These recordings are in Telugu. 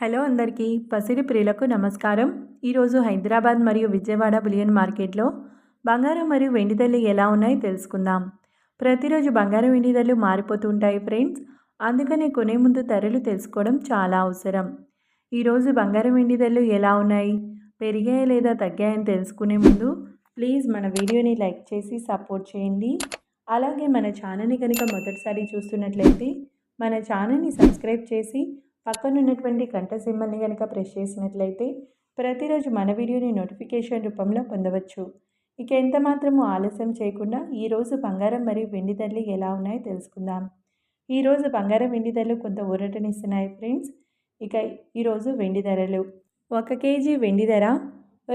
హలో అందరికీ పసిడి ప్రియులకు నమస్కారం. ఈరోజు హైదరాబాద్ మరియు విజయవాడ బులియన్ మార్కెట్లో బంగారం మరియు వెండి ధరలు ఎలా ఉన్నాయో తెలుసుకుందాం. ప్రతిరోజు బంగారం వెండి ధరలు మారిపోతూ ఉంటాయి ఫ్రెండ్స్. అందుకనే కొనే ముందు ధరలు తెలుసుకోవడం చాలా అవసరం. ఈరోజు బంగారం వెండి ధరలు ఎలా ఉన్నాయి, పెరిగాయా లేదా తగ్గాయని తెలుసుకునే ముందు ప్లీజ్ మన వీడియోని లైక్ చేసి సపోర్ట్ చేయండి. అలాగే మన ఛానల్ని కనుక మొదటిసారి చూస్తున్నట్లయితే మన ఛానల్ని సబ్స్క్రైబ్ చేసి పక్కనున్నటువంటి గంట సింబల్ని కనుక ప్రెస్ చేసినట్లయితే ప్రతిరోజు మన వీడియోని నోటిఫికేషన్ రూపంలో పొందవచ్చు. ఇక ఎంత మాత్రము ఆలస్యం చేయకుండా ఈరోజు బంగారం మరియు వెండి ధరలు ఎలా ఉన్నాయో తెలుసుకుందాం. ఈరోజు బంగారం వెండి ధరలు కొంత ఊరటనిస్తున్నాయి ఫ్రెండ్స్. ఇక ఈరోజు వెండి ధరలు 1 కేజీ వెండి ధర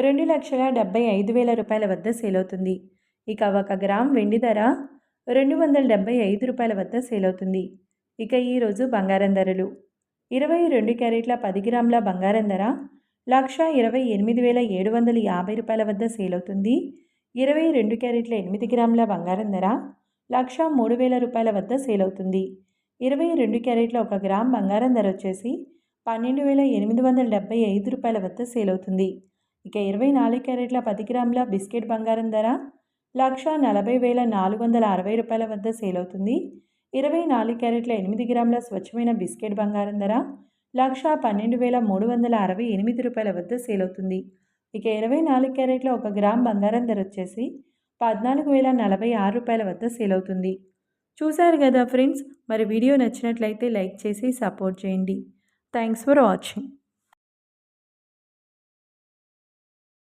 2,75,000 రూపాయల వద్ద సేల్ అవుతుంది. ఇక 1 గ్రామ్ వెండి ధర 275 రూపాయల వద్ద సేల్ అవుతుంది. ఇక ఈరోజు బంగారం ధరలు 22 క్యారెట్ల 10 గ్రాముల బంగారం ధర 1,28,750 రూపాయల వద్ద సేల్ అవుతుంది. 22 క్యారెట్ల 8 గ్రాముల బంగారం ధర 1,03,000 రూపాయల వద్ద సేల్ అవుతుంది. 22 క్యారెట్ల 1 గ్రామ్ బంగారం ధర వచ్చేసి 12,875 రూపాయల వద్ద సేల్ అవుతుంది. ఇక 24 క్యారెట్ల 10 గ్రాముల బిస్కెట్ బంగారం ధర 1,40,460 రూపాయల వద్ద సేల్ అవుతుంది. 24 క్యారెట్ల 8 గ్రాముల స్వచ్ఛమైన బిస్కెట్ బంగారం ధర 1,12,368 రూపాయల వద్ద సేల్ అవుతుంది. ఇక 24 క్యారెట్ల 1 గ్రామ్ బంగారం ధర వచ్చేసి 14,046 రూపాయల వద్ద సేల్ అవుతుంది. చూశారు కదా ఫ్రెండ్స్, మరి వీడియో నచ్చినట్లయితే లైక్ చేసి సపోర్ట్ చేయండి. Thanks for watching.